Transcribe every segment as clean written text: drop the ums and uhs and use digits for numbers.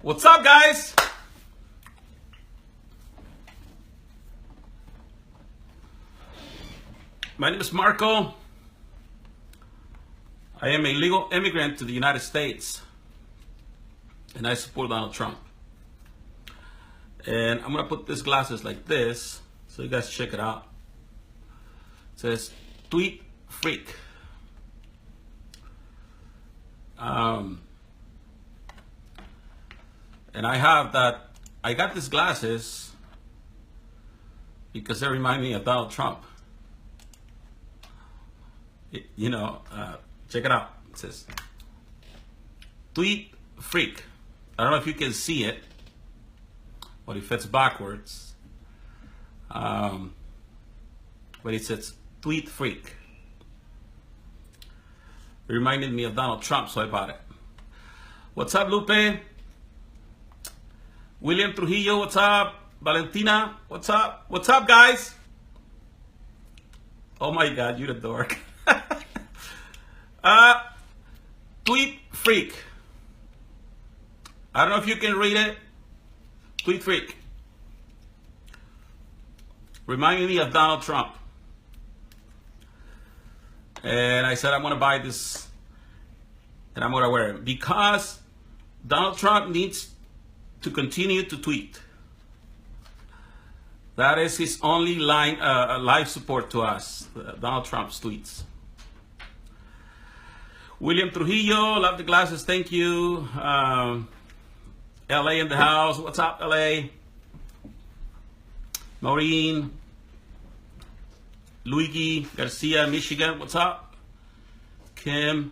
What's up, guys? My name is Marco. I am a legal immigrant to the United States, and I support Donald Trump. And I'm gonna put these glasses like this, so you guys check it out. It says, "Tweet Freak." And I got these glasses because they remind me of Donald Trump. Check it out. It says, "Tweet Freak." I don't know if you can see it, but if it's backwards. But it says, "Tweet Freak." It reminded me of Donald Trump, so I bought it. What's up, Lupe? William Trujillo, what's up? Valentina, what's up? What's up, guys? Oh my God, you're the dork. Tweet Freak. I don't know if you can read it. Tweet Freak. Reminding me of Donald Trump. And I said, I'm going to buy this and I'm going to wear it because Donald Trump needs to continue to tweet. That is his only live support to us, Donald Trump's tweets. William Trujillo, love the glasses, thank you. LA in the house, what's up, LA? Maureen, Luigi Garcia, Michigan, what's up? Kim.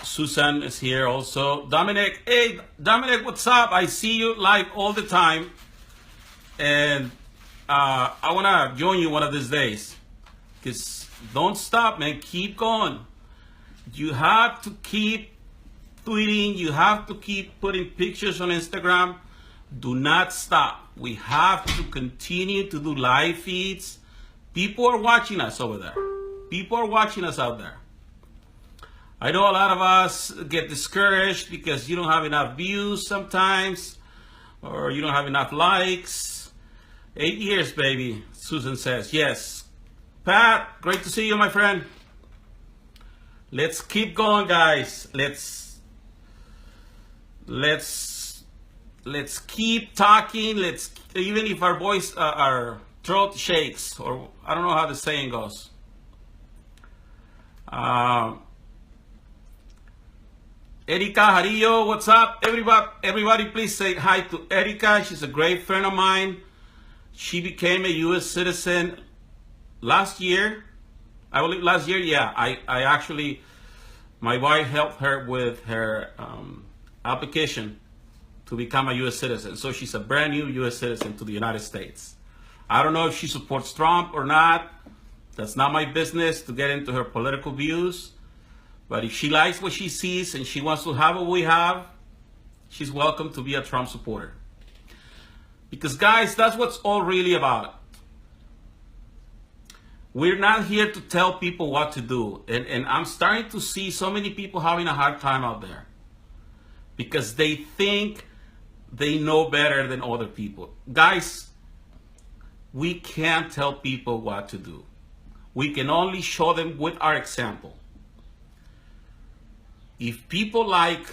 Susan is here also. Dominic, hey, Dominic, what's up? I see you live all the time. And I want to join you one of these days. Because don't stop, man. Keep going. You have to keep tweeting. You have to keep putting pictures on Instagram. Do not stop. We have to continue to do live feeds. People are watching us over there. People are watching us out there. I know a lot of us get discouraged because you don't have enough views sometimes, or you don't have enough likes. 8 years, baby, Susan says. Yes. Pat, great to see you, my friend. Let's keep going, guys. Let's keep talking. Even if our voice, our throat shakes, or I don't know how the saying goes. Erika Jarillo, what's up? Everybody please say hi to Erika. She's a great friend of mine. She became a U.S. citizen last year. I believe last year, yeah. I actually, my wife helped her with her application to become a U.S. citizen. So she's a brand new U.S. citizen to the United States. I don't know if she supports Trump or not. That's not my business to get into her political views. But if she likes what she sees and she wants to have what we have, she's welcome to be a Trump supporter. Because guys, that's what's all really about. We're not here to tell people what to do. And I'm starting to see so many people having a hard time out there. Because they think they know better than other people. Guys, we can't tell people what to do. We can only show them with our example. If people like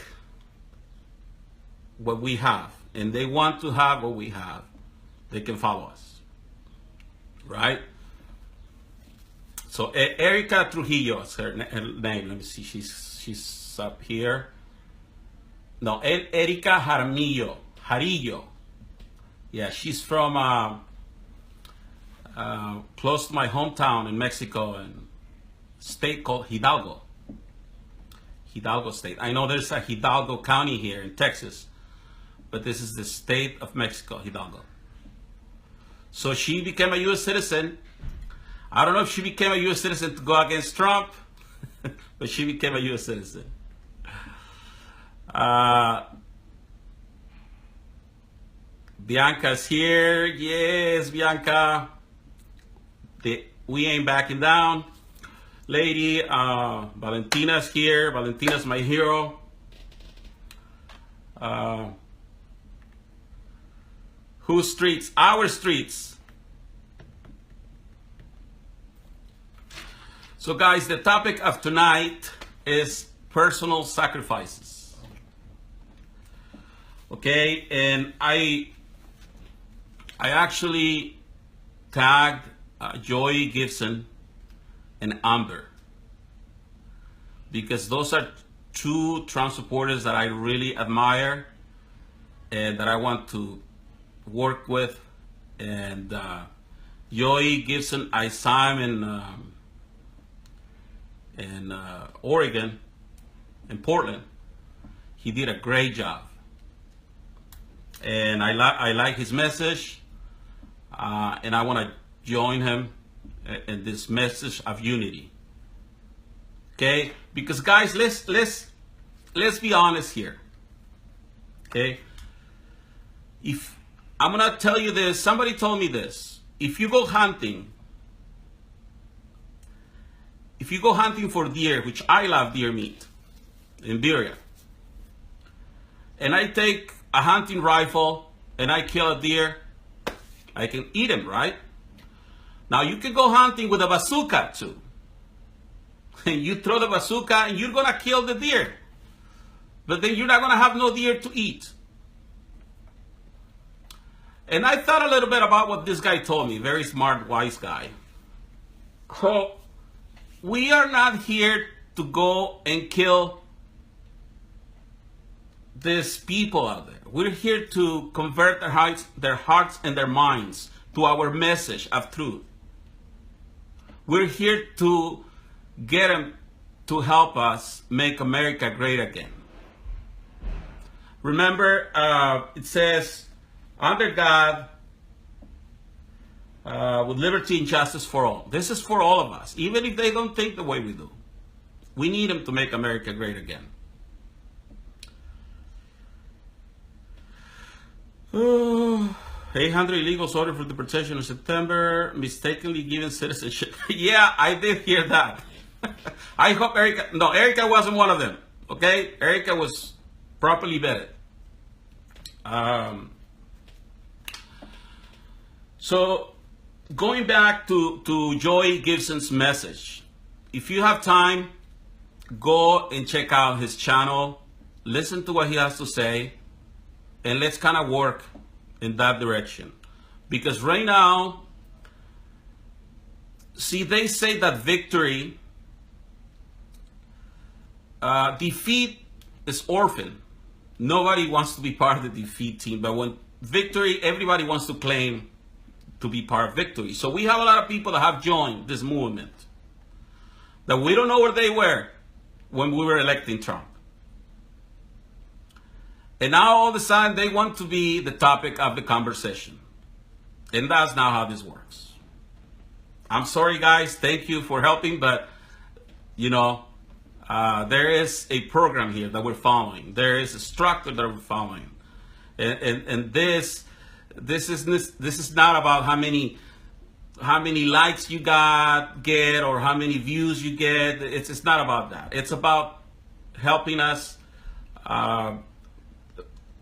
what we have and they want to have what we have, they can follow us, right? So Erika Trujillo is her name. Let me see. She's up here. No, Erika Jarillo. Yeah, she's from close to my hometown in Mexico, and state called Hidalgo state. I know there's a Hidalgo County here in Texas, but this is the state of Mexico, Hidalgo. So she became a U.S. citizen. I don't know if she became a U.S. citizen to go against Trump, but she became a U.S. citizen. Bianca's here. Yes, Bianca. We ain't backing down. lady. Valentina's here. Valentina's my hero. Whose streets? Our streets. So guys, the topic of tonight is personal sacrifices. Okay, and I actually tagged Joy Gibson and Amber because those are two Trump supporters that I really admire and that I want to work with. And Joy Gibson, I saw him in Oregon, in Portland. He did a great job, and I like his message, and I want to join him in this message of unity. Okay, because guys, let's be honest here. Okay, if I'm gonna tell you this, somebody told me this: if you go hunting for deer, which I love deer meat in Berea, and I take a hunting rifle and I kill a deer, I can eat him, right? Now you can go hunting with a bazooka too. And you throw the bazooka and you're gonna kill the deer. But then you're not gonna have no deer to eat. And I thought a little bit about what this guy told me, very smart, wise guy. So we are not here to go and kill these people out there. We're here to convert their hearts and their minds to our message of truth. We're here to get them to help us make America great again. Remember, it says, under God, with liberty and justice for all. This is for all of us, even if they don't think the way we do. We need them to make America great again. 800 illegals ordered for deportation in September, mistakenly given citizenship. Yeah, I did hear that. I hope Erica wasn't one of them. Okay, Erica was properly vetted. So going back to Joy Gibson's message, if you have time, go and check out his channel, listen to what he has to say, and let's kind of work in that direction. Because right now, see, they say that victory, defeat is orphan. Nobody wants to be part of the defeat team, but when victory, everybody wants to claim to be part of victory. So we have a lot of people that have joined this movement that we don't know where they were when we were electing Trump. And now all of a sudden they want to be the topic of the conversation. And that's not how this works. I'm sorry guys, thank you for helping, but you know, there is a program here that we're following. There is a structure that we're following. And this is not about how many likes you get or how many views you get. It's not about that. It's about helping us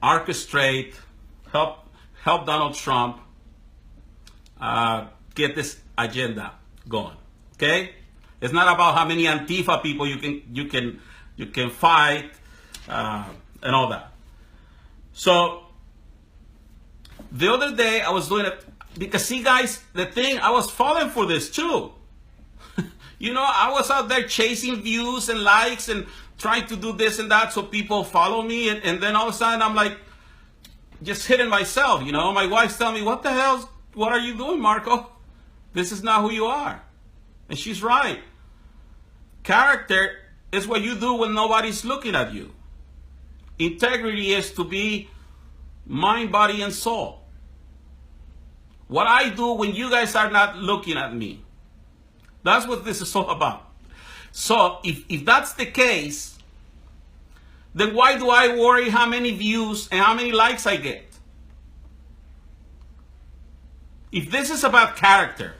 orchestrate, help Donald Trump get this agenda going. Okay? It's not about how many Antifa people you can fight and all that. So the other day I was doing it because, see guys, the thing, I was falling for this too. You know, I was out there chasing views and likes and trying to do this and that so people follow me, and then all of a sudden I'm like just hitting myself. You know, my wife's telling me, what are you doing, Marco? This is not who you are. And she's right. Character is what you do when nobody's looking at you. Integrity is to be mind, body, and soul. What I do when you guys are not looking at me. That's what this is all about. So if that's the case, then why do I worry how many views and how many likes I get? If this is about character,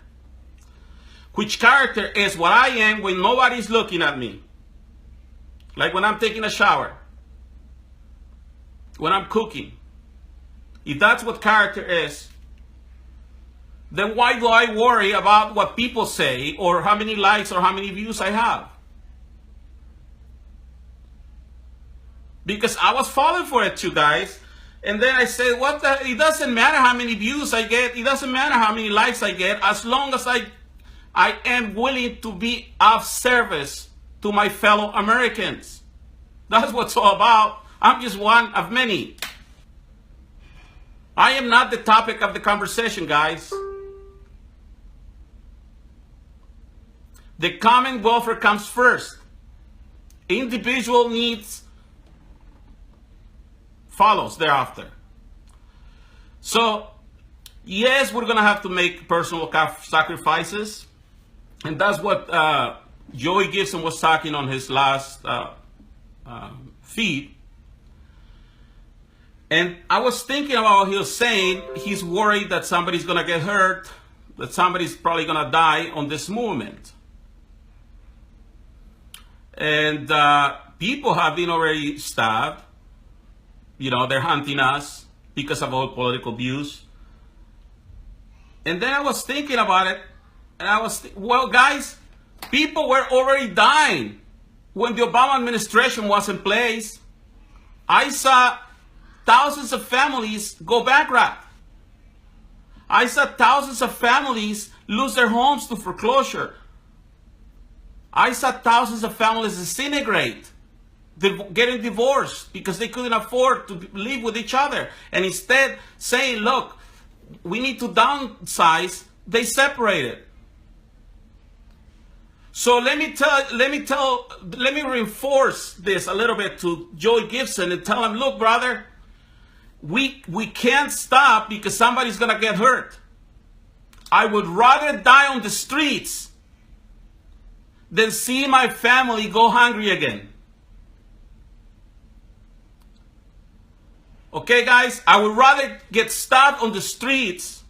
which character is what I am when nobody's looking at me. Like when I'm taking a shower, when I'm cooking. If that's what character is, then why do I worry about what people say or how many likes or how many views I have? Because I was falling for it too, guys. And then I said, it doesn't matter how many views I get. It doesn't matter how many likes I get, as long as I am willing to be of service to my fellow Americans. That's what it's all about. I'm just one of many. I am not the topic of the conversation, guys. The common welfare comes first. Individual needs follows thereafter. So, yes, we're going to have to make personal sacrifices. And that's what Joey Gibson was talking on his last feed. And I was thinking about what he was saying. He's worried that somebody's going to get hurt, that somebody's probably going to die on this movement. And people have been already stabbed. You know, they're hunting us because of our political views. And then I was thinking about it, and I was, well, guys, people were already dying when the Obama administration was in place. I saw thousands of families go bankrupt. I saw thousands of families lose their homes to foreclosure. I saw thousands of families disintegrate, getting divorced because they couldn't afford to live with each other. And instead saying, look, we need to downsize, they separated. So let me reinforce this a little bit to Joey Gibson and tell him, look, brother, we can't stop because somebody's going to get hurt. I would rather die on the streets than see my family go hungry again. Okay, guys, I would rather get stabbed on the streets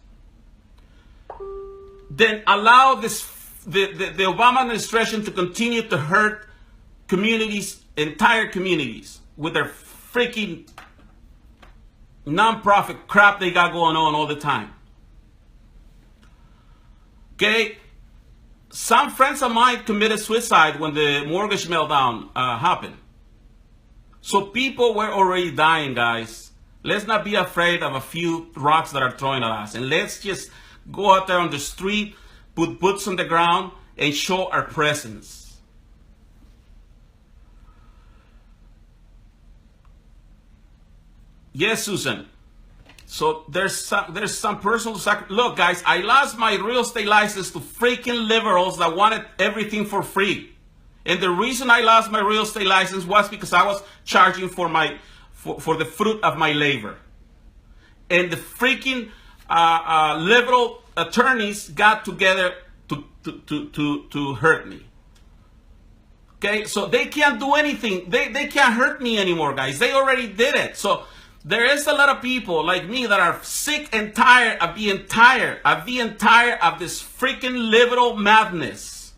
than allow the Obama administration to continue to hurt communities, entire communities, with their freaking non-profit crap they got going on all the time. Okay, some friends of mine committed suicide when the mortgage meltdown happened. So people were already dying, guys. Let's not be afraid of a few rocks that are thrown at us. And let's just go out there on the street, put boots on the ground, and show our presence. Yes, Susan. So there's some personal sacrifice. Look, guys, I lost my real estate license to freaking liberals that wanted everything for free. And the reason I lost my real estate license was because I was charging for the fruit of my labor. And the freaking liberal attorneys got together to hurt me. Okay, so they can't do anything. They can't hurt me anymore, guys. They already did it. So there is a lot of people like me that are sick and tired of being tired of this freaking liberal madness.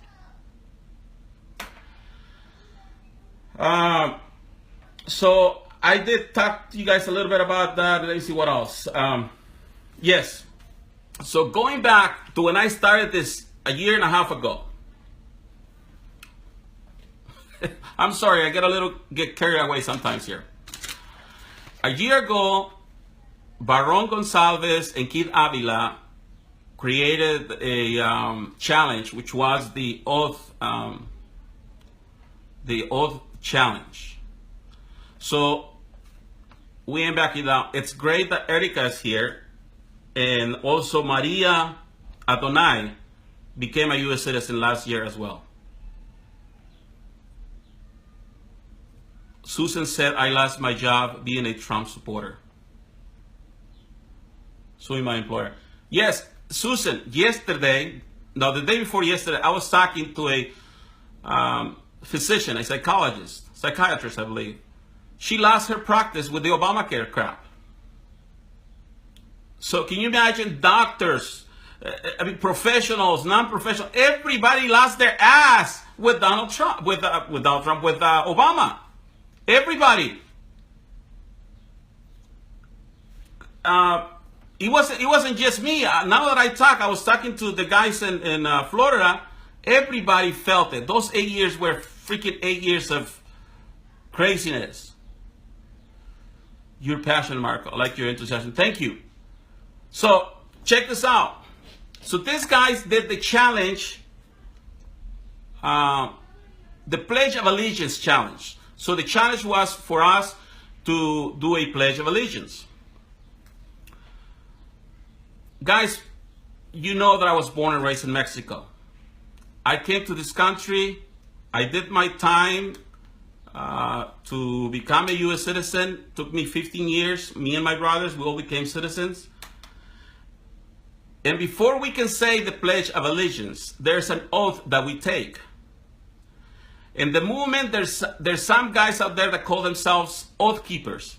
So I did talk to you guys a little bit about that. Let me see what else. Yes. So going back to when I started this a year and a half ago. I'm sorry, I get carried away sometimes here. A year ago, Baron Gonsalves and Kid Avila created a challenge, which was the oath challenge. So we ain't backing down. It's great that Erica is here, and also Maria Adonai became a U.S. citizen last year as well. Susan said, I lost my job being a Trump supporter. Suing my employer. Yes, Susan, the day before yesterday, I was talking to a physician, a psychiatrist, I believe. She lost her practice with the Obamacare crap. So can you imagine doctors I mean, professionals, non-professional, everybody lost their ass with Donald Trump, with Obama. Everybody. It wasn't just me. Now that I was talking to the guys in Florida. Everybody felt it. Those 8 years were freaking 8 years of craziness. Your passion, Marco. I like your enthusiasm. Thank you. So check this out. So these guys did the challenge, the Pledge of Allegiance challenge. So the challenge was for us to do a Pledge of Allegiance. Guys, you know that I was born and raised in Mexico. I came to this country. I did my time to become a U.S. citizen. Took me 15 years. Me and my brothers, we all became citizens. And before we can say the Pledge of Allegiance, there's an oath that we take. In the movement, there's some guys out there that call themselves oath keepers,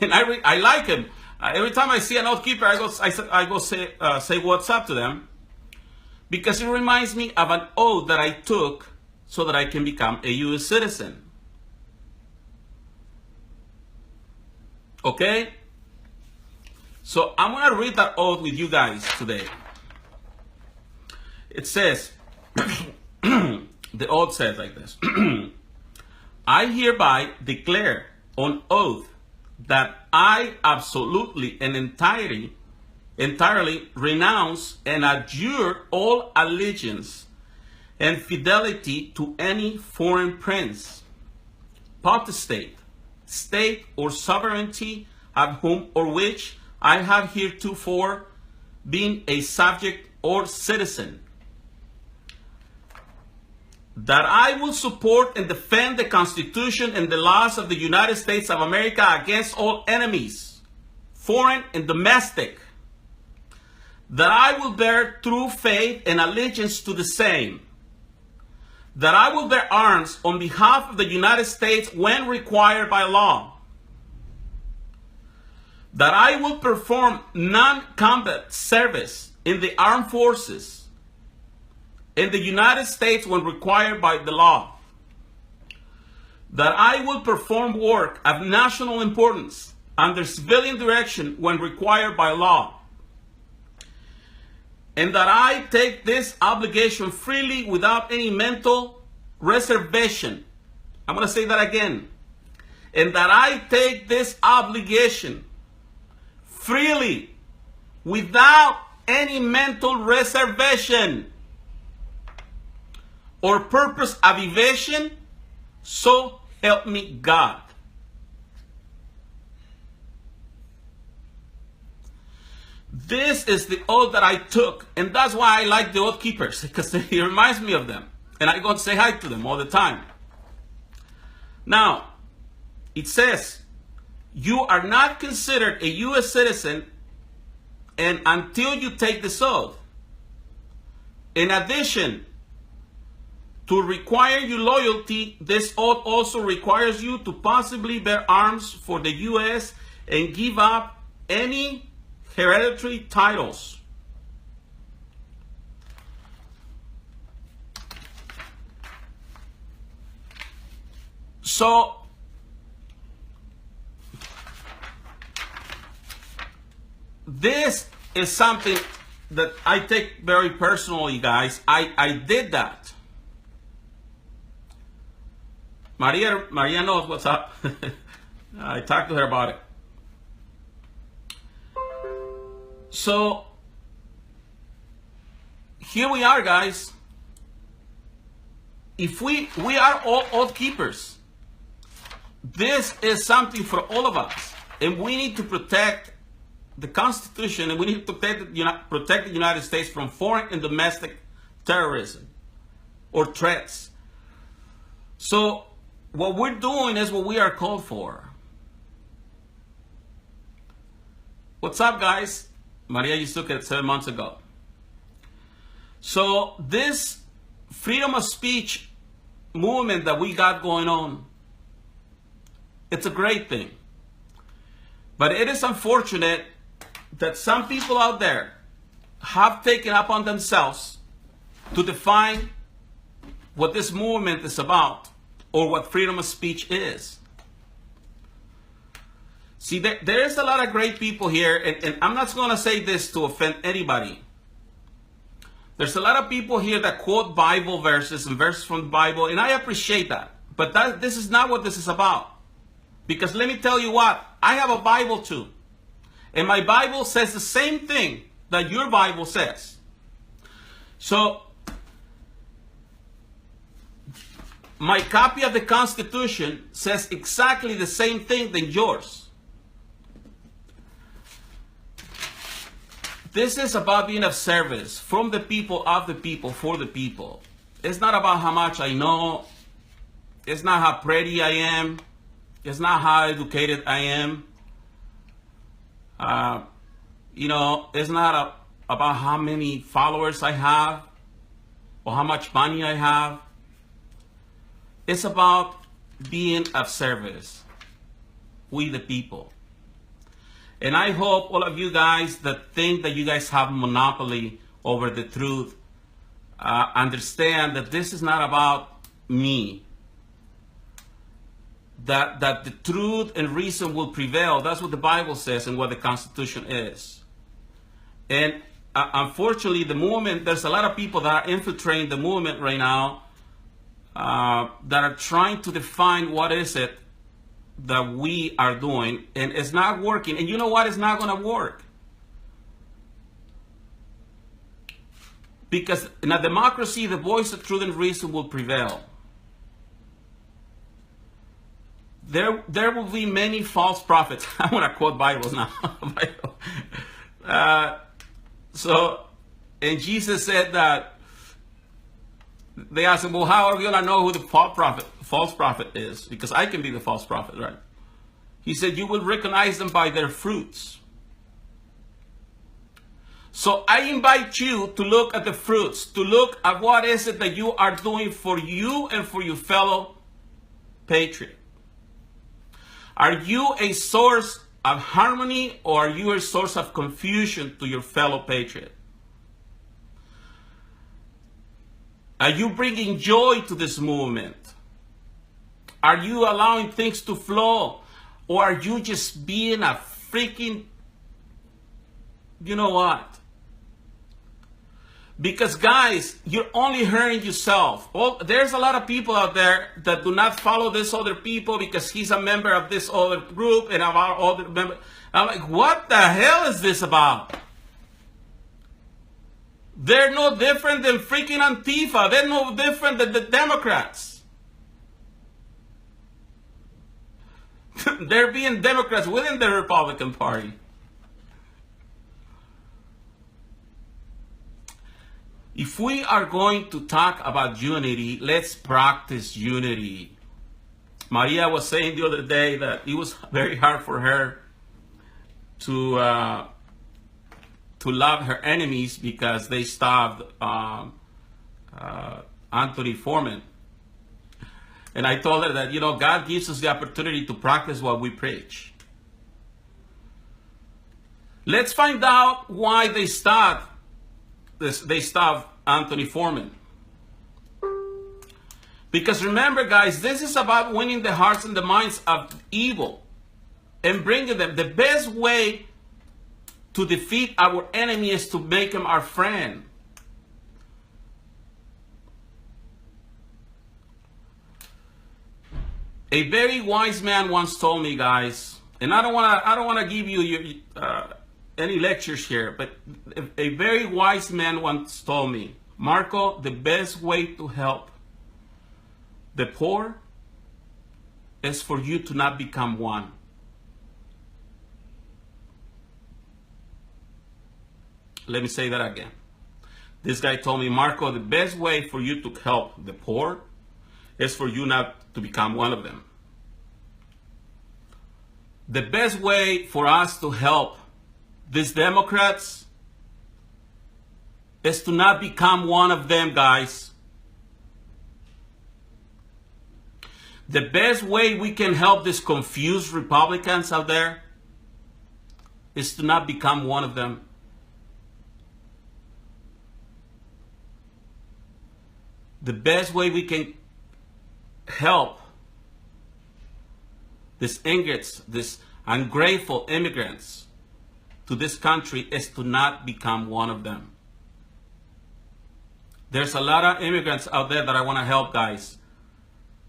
and I like them. Every time I see an oath keeper, I go say what's up to them, because it reminds me of an oath that I took so that I can become a U.S. citizen. Okay? So I'm going to read that oath with you guys today. It says, the oath says like this. I hereby declare on oath that I absolutely and entirely renounce and adjure all allegiance and fidelity to any foreign prince, potestate, state, or sovereignty of whom or which I have heretofore been a subject or citizen, that I will support and defend the Constitution and the laws of the United States of America against all enemies, foreign and domestic, that I will bear true faith and allegiance to the same, that I will bear arms on behalf of the United States when required by law, that I will perform non-combat service in the armed forces in the United States when required by the law, that I will perform work of national importance under civilian direction when required by law, and that I take this obligation freely without any mental reservation. I'm going to say that again. And that I take this obligation freely without any mental reservation or purpose of evasion, so help me God. This is the oath that I took, and that's why I like the oath keepers, because it reminds me of them, and I go and say hi to them all the time. Now, it says, you are not considered a U.S. citizen and until you take this oath. In addition to require your loyalty, this oath also requires you to possibly bear arms for the U.S. and give up any hereditary titles. So, this is something that I take very personally, guys. I did that. Maria knows what's up. I talked to her about it. So, here we are, guys. If we are all oath keepers. This is something for all of us. And we need to protect the Constitution, and we need to protect the United States from foreign and domestic terrorism or threats. So, what we're doing is what we are called for. What's up, guys? Maria just took it 7 months ago. So this freedom of speech movement that we got going on, it's a great thing. But it is unfortunate that some people out there have taken upon themselves to define what this movement is about or what freedom of speech is. See, there's a lot of great people here, and I'm not going to say this to offend anybody. There's a lot of people here that quote Bible verses and verses from the Bible, and I appreciate that. But this is not what this is about. Because let me tell you what, I have a Bible too. And my Bible says the same thing that your Bible says. So, my copy of the Constitution says exactly the same thing than yours. This is about being of service from the people, of the people, for the people. It's not about how much I know. It's not how pretty I am. It's not how educated I am. It's not about how many followers I have or how much money I have. It's about being of service with the people. And I hope all of you guys that think that you guys have monopoly over the truth understand that this is not about me. That the truth and reason will prevail. That's what the Bible says and what the Constitution is. And unfortunately, the movement, there's a lot of people that are infiltrating the movement right now that are trying to define what is it that we are doing, and it's not working. And you know what? It's not going to work. Because in a democracy, the voice of truth and reason will prevail. There will be many false prophets. I want to quote Bibles now. And Jesus said that, they asked him, well, how are we going to know who the false prophet is? Because I can be the false prophet, right? He said, you will recognize them by their fruits. So I invite you to look at the fruits, to look at what is it that you are doing for you and for your fellow patriot. Are you a source of harmony, or are you a source of confusion to your fellow patriot? Are you bringing joy to this movement? Are you allowing things to flow? Or are you just being a freaking, you know what? Because guys, you're only hurting yourself. Well, there's a lot of people out there that do not follow this other people because he's a member of this other group and of our other member. I'm like, what the hell is this about? They're no different than freaking Antifa. They're no different than the Democrats. They're being Democrats within the Republican Party. If we are going to talk about unity, let's practice unity. Maria was saying the other day that it was very hard for her to love her enemies because they stabbed Anthony Foreman. And I told her that, God gives us the opportunity to practice what we preach. Let's find out why they stabbed Anthony Foreman. Because remember, guys, this is about winning the hearts and the minds of evil and bringing them. The best way to defeat our enemy is to make him our friend. A very wise man once told me, guys, and I don't want to give you any lectures here, but a very wise man once told me, Marco, the best way to help the poor is for you to not become one. Let me say that again. This guy told me, Marco, the best way for you to help the poor is for you not to become one of them. The best way for us to help these Democrats is to not become one of them, guys. The best way we can help these confused Republicans out there is to not become one of them. the best way we can help these immigrants, these ungrateful immigrants to this country, is to not become one of them. There's a lot of immigrants out there that I want to help, guys.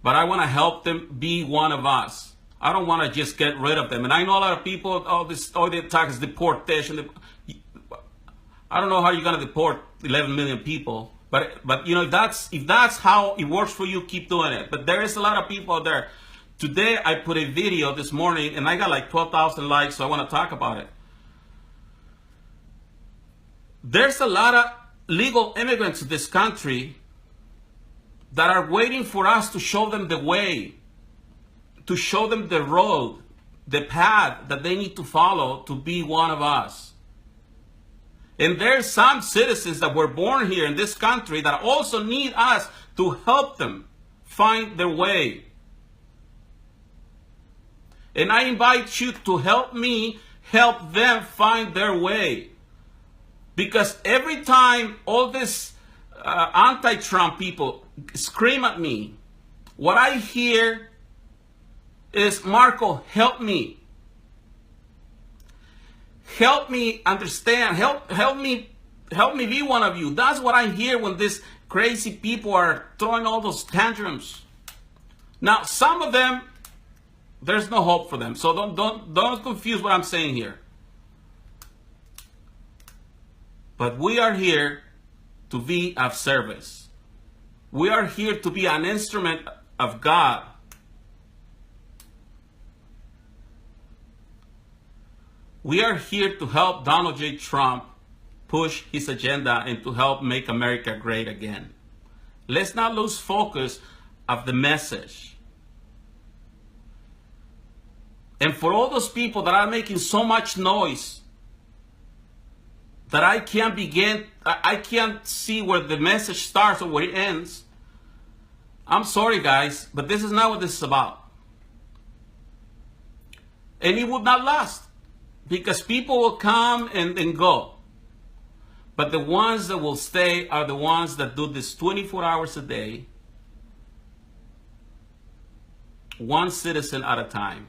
But I want to help them be one of us. I don't want to just get rid of them. And I know a lot of people, all the talk is deportation. I don't know how you're going to deport 11 million people. But you know, if that's how it works for you, keep doing it. But there is a lot of people out there. Today, I put a video this morning, and I got like 12,000 likes, so I want to talk about it. There's a lot of legal immigrants to this country that are waiting for us to show them the way, to show them the road, the path that they need to follow to be one of us. And there's some citizens that were born here in this country that also need us to help them find their way. And I invite you to help me help them find their way. Because every time all this anti-Trump people scream at me, what I hear is, Marco, help me. Help me understand. Help me be one of you. That's what I hear when these crazy people are throwing all those tantrums. Now, some of them, there's no hope for them. So don't confuse what I'm saying here. But we are here to be of service. We are here to be an instrument of God. We are here to help Donald J. Trump push his agenda and to help make America great again. Let's not lose focus of the message. And for all those people that are making so much noise that I can't see where the message starts or where it ends, I'm sorry, guys, but this is not what this is about. And it would not last, because people will come and go. But the ones that will stay are the ones that do this 24 hours a day, one citizen at a time.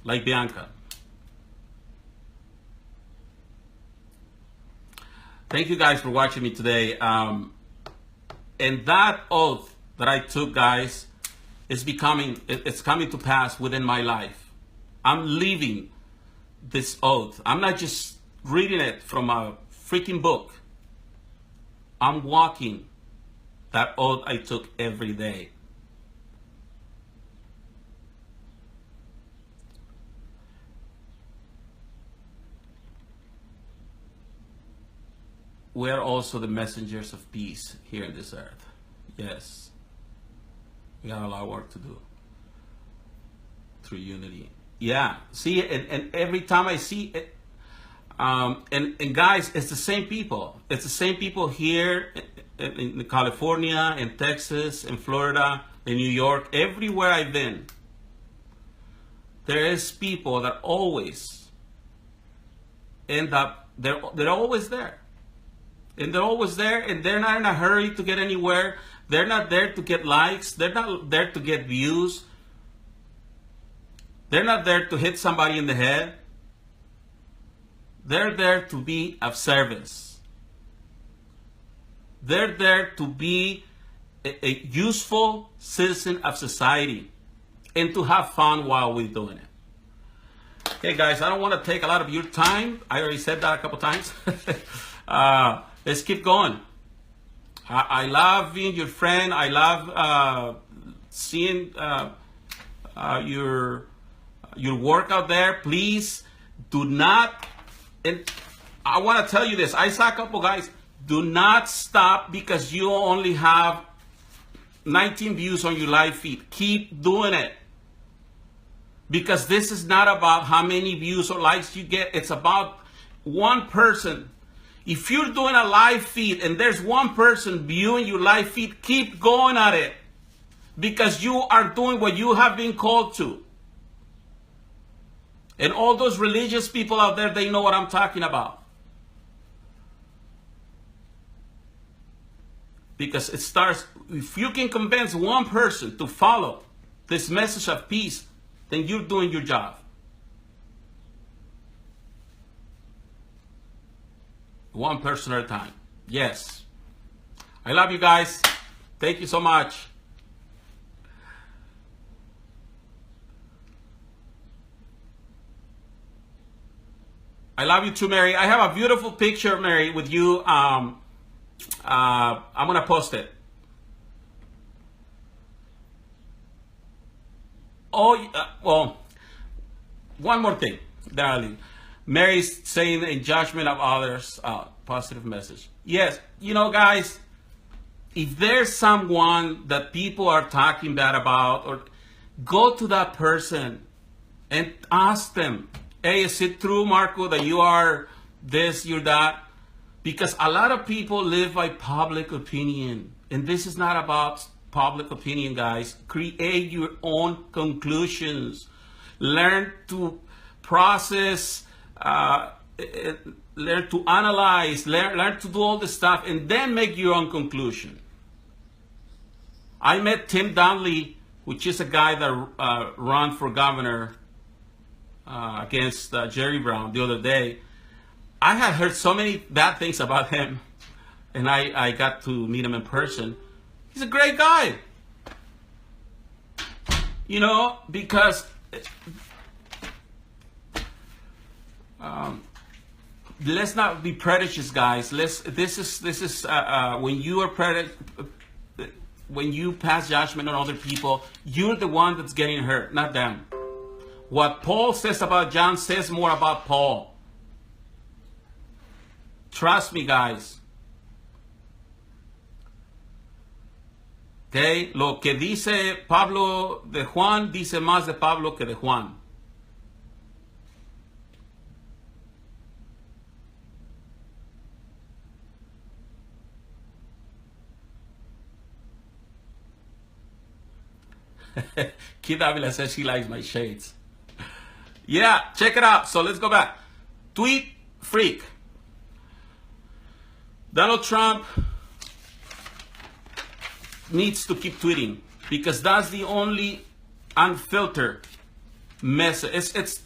Like Bianca. Thank you guys for watching me today. And that oath that I took, guys, it's coming to pass within my life. I'm living this oath. I'm not just reading it from a freaking book. I'm walking that oath I took every day. We are also the messengers of peace here on this earth. Yes. We got a lot of work to do through unity. Yeah. See, and every time I see it, and guys, it's the same people. It's the same people here in California, in Texas, in Florida, in New York, everywhere I've been. There is people that always end up, they're always there. And they're always there, and they're not in a hurry to get anywhere. They're not there to get likes. They're not there to get views. They're not there to hit somebody in the head. They're there to be of service. They're there to be a useful citizen of society and to have fun while we're doing it. Okay, guys, I don't want to take a lot of your time. I already said that a couple times. Let's keep going. I love being your friend. I love seeing your work out there. Please do not, and I want to tell you this. I saw a couple guys. Do not stop because you only have 19 views on your live feed. Keep doing it. Because this is not about how many views or likes you get. It's about one person. If you're doing a live feed and there's one person viewing your live feed, keep going at it. Because you are doing what you have been called to. And all those religious people out there, they know what I'm talking about. Because it starts, if you can convince one person to follow this message of peace, then you're doing your job. One person at a time. Yes. I love you guys. Thank you so much. I love you too, Mary. I have a beautiful picture, Mary, with you. I'm gonna post it. Oh, well, one more thing, darling. Mary's saying in judgment of others, positive message. Yes, you know, guys, if there's someone that people are talking bad about, or go to that person and ask them, hey, is it true, Marco, that you are this, you're that? Because a lot of people live by public opinion. And this is not about public opinion, guys. Create your own conclusions. Learn to process, learn to analyze, learn to do all this stuff, and then make your own conclusion. I met Tim Donnelly, which is a guy that ran for governor against Jerry Brown the other day. I had heard so many bad things about him, and I got to meet him in person. He's a great guy. You know, because let's not be prejudices, guys. This is when you are when you pass judgment on other people, you're the one that's getting hurt, not them. What Paul says about John says more about Paul. Trust me, guys. Okay, lo que dice Pablo de Juan dice más de Pablo que de Juan. Kid Avila says she likes my shades. Yeah, check it out. So let's go back. Tweet freak. Donald Trump needs to keep tweeting because that's the only unfiltered message.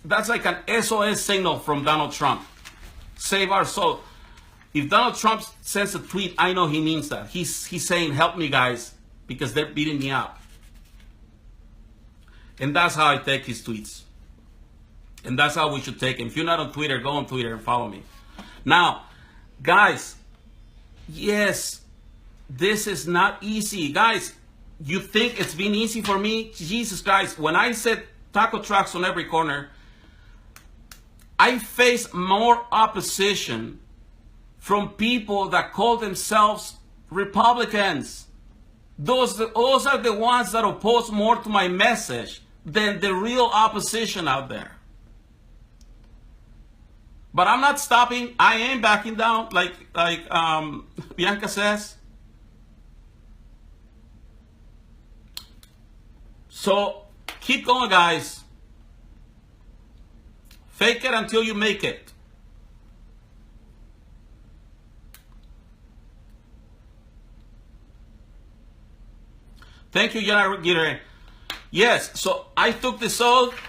That's like an SOS signal from Donald Trump. Save our soul. If Donald Trump sends a tweet, I know he means that. He's saying, help me, guys, because they're beating me up. And that's how I take his tweets. And that's how we should take him. If you're not on Twitter, go on Twitter and follow me. Now, guys, yes, this is not easy. Guys, you think it's been easy for me? Jesus, guys, when I said taco trucks on every corner, I face more opposition from people that call themselves Republicans. Those are the ones that oppose more to my message than the real opposition out there. But I'm not stopping. I am backing down, like Bianca says. So keep going, guys. Fake it until you make it. Thank you, GUTIERREZ. Yes, so I took this oath.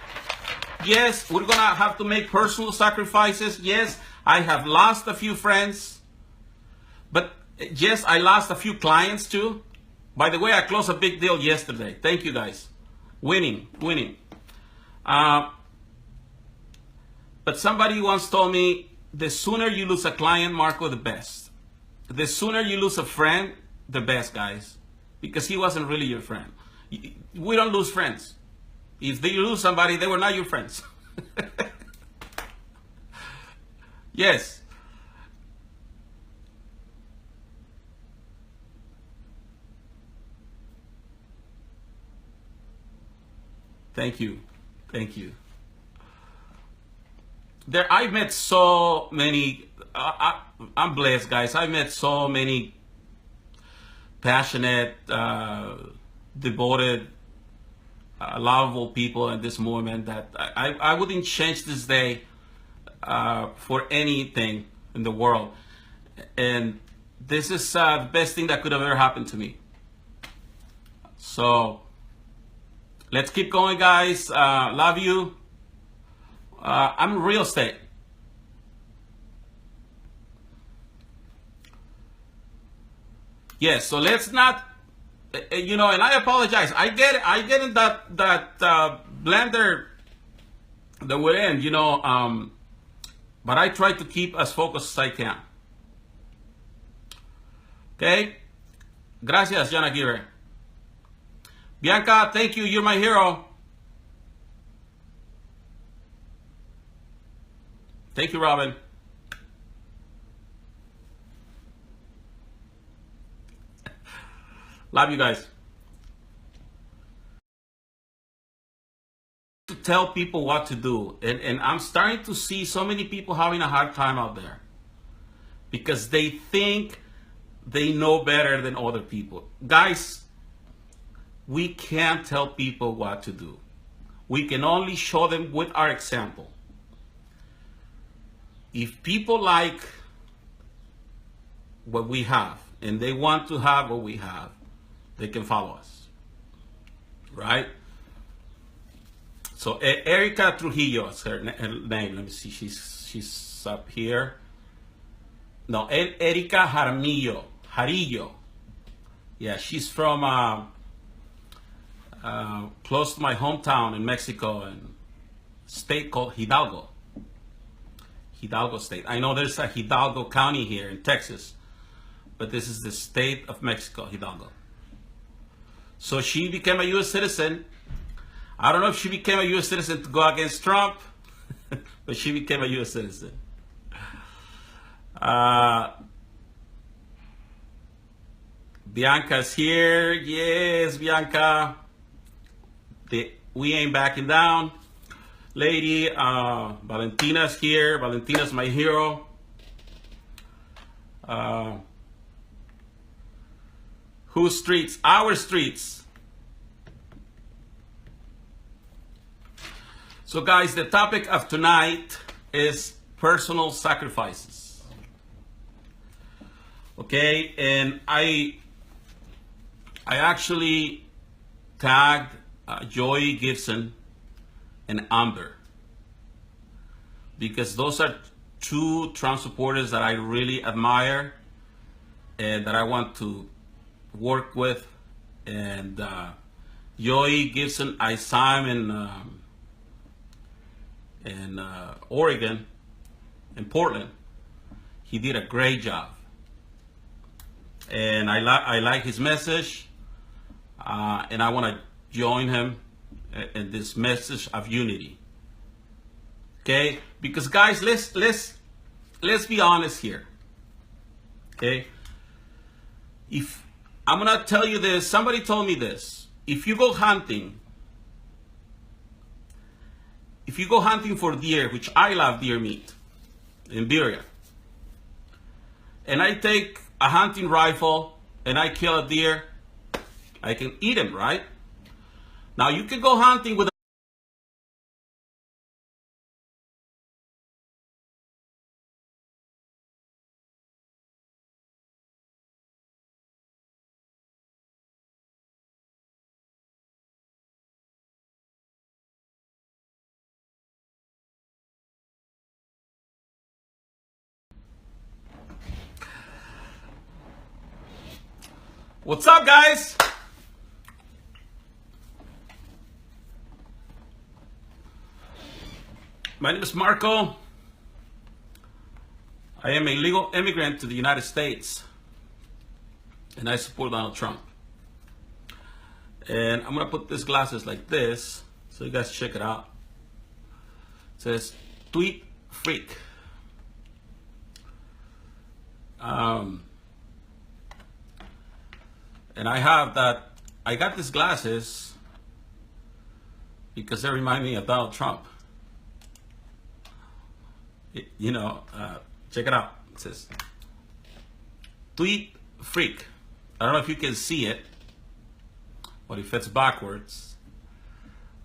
Yes, we're going to have to make personal sacrifices. Yes, I have lost a few friends. But yes, I lost a few clients too. By the way, I closed a big deal yesterday. Thank you, guys. Winning. But somebody once told me, the sooner you lose a client, Marco, the best. The sooner you lose a friend, the best, guys. Because he wasn't really your friend. We don't lose friends. If you lose somebody, they were not your friends. Yes. Thank you. Thank you. I've met so many, I'm blessed, guys. I've met so many passionate, devoted, lovable people in this movement that I wouldn't change this day for anything in the world. And this is the best thing that could have ever happened to me. So let's keep going, guys. Love you. I'm in real estate. Yes, so let's not, and I apologize. I get in that blender that we're in, but I try to keep as focused as I can. Okay? Gracias, John Aguirre. Bianca, thank you. You're my hero. Thank you, Robin. Love you guys. To tell people what to do, and I'm starting to see so many people having a hard time out there because they think they know better than other people. Guys, we can't tell people what to do. We can only show them with our example. If people like what we have and they want to have what we have, they can follow us, right? So Erica Trujillo is her name. Let me see. She's up here. No, Erica Jarillo. Yeah, she's from close to my hometown in Mexico, and state called Hidalgo. Hidalgo State. I know there's a Hidalgo County here in Texas, but this is the state of Mexico, Hidalgo. So she became a U.S. citizen. I don't know if she became a U.S. citizen to go against Trump, but she became a U.S. citizen. Bianca's here. Yes, Bianca. We ain't backing down. Lady, Valentina's here. Valentina's my hero. Whose streets? Our streets. So guys, the topic of tonight is personal sacrifices. Okay, and I actually tagged Joy Gibson and Amber because those are two Trump supporters that I really admire and that I want to work with. And Joy Gibson, I saw him in Oregon, in Portland. He did a great job, and I like his message, and I want to join him in this message of unity. Okay, because guys, let's be honest here. Okay, if I'm gonna tell you this, somebody told me this: if you go hunting for deer, which I love deer meat in Berea, and I take a hunting rifle and I kill a deer, I can eat him, right? Now you can go hunting with What's up, guys? My name is Marco. I am a legal immigrant to the United States, and I support Donald Trump. And I'm gonna put these glasses like this so you guys check it out. It says Tweet Freak. And I got these glasses because they remind me of Donald Trump. Check it out. It says Tweet Freak. I don't know if you can see it, but if it's backwards.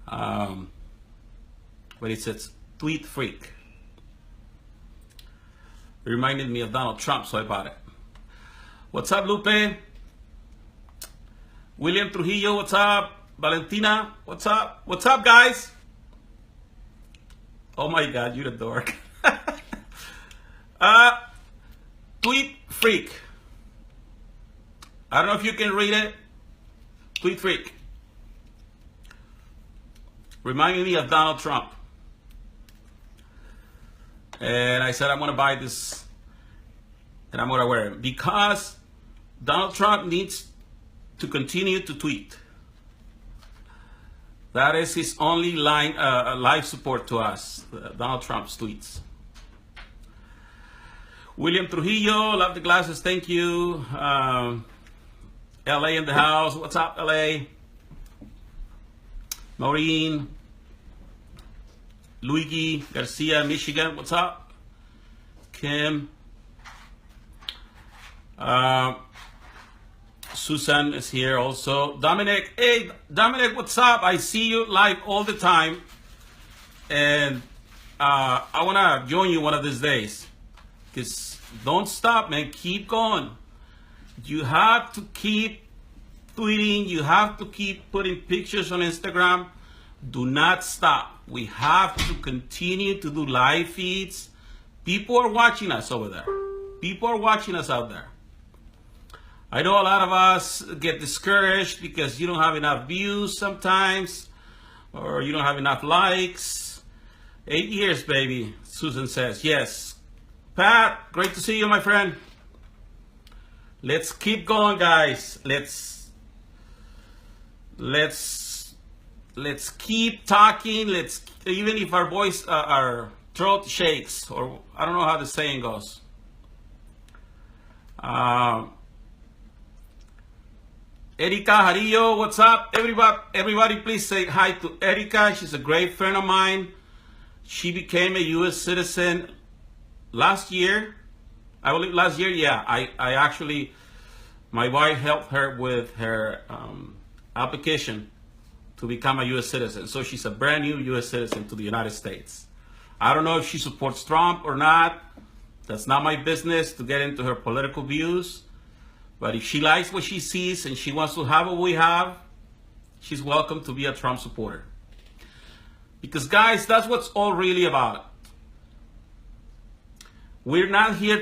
But it says Tweet Freak. It reminded me of Donald Trump, so I bought it. What's up, Lupe? William Trujillo, what's up? Valentina, what's up? What's up, guys? Oh my God, you're a dork. Tweet Freak. I don't know if you can read it. Tweet Freak. Reminding me of Donald Trump. And I said, I'm going to buy this and I'm going to wear it. Because Donald Trump needs to continue to tweet. That is his only live support to us, Donald Trump's tweets. William Trujillo, love the glasses, thank you. LA in the house, what's up, LA? Maureen, Luigi Garcia, Michigan, what's up? Kim, Susan is here also. Dominic, hey, Dominic, what's up? I see you live all the time. And I want to join you one of these days. Because don't stop, man. Keep going. You have to keep tweeting. You have to keep putting pictures on Instagram. Do not stop. We have to continue to do live feeds. People are watching us over there. People are watching us out there. I know a lot of us get discouraged because you don't have enough views sometimes, or you don't have enough likes. 8 years, baby, Susan says. Yes. Pat, great to see you, my friend. Let's keep going, guys. Let's keep talking. Even if our voice, our throat shakes, or I don't know how the saying goes. Erika Jarillo, what's up? Everybody please say hi to Erika. She's a great friend of mine. She became a U.S. citizen last year. I believe last year, yeah. I actually, my wife helped her with her application to become a U.S. citizen. So she's a brand new U.S. citizen to the United States. I don't know if she supports Trump or not. That's not my business to get into her political views. But if she likes what she sees and she wants to have what we have, she's welcome to be a Trump supporter. Because guys, that's what's all really about. We're not here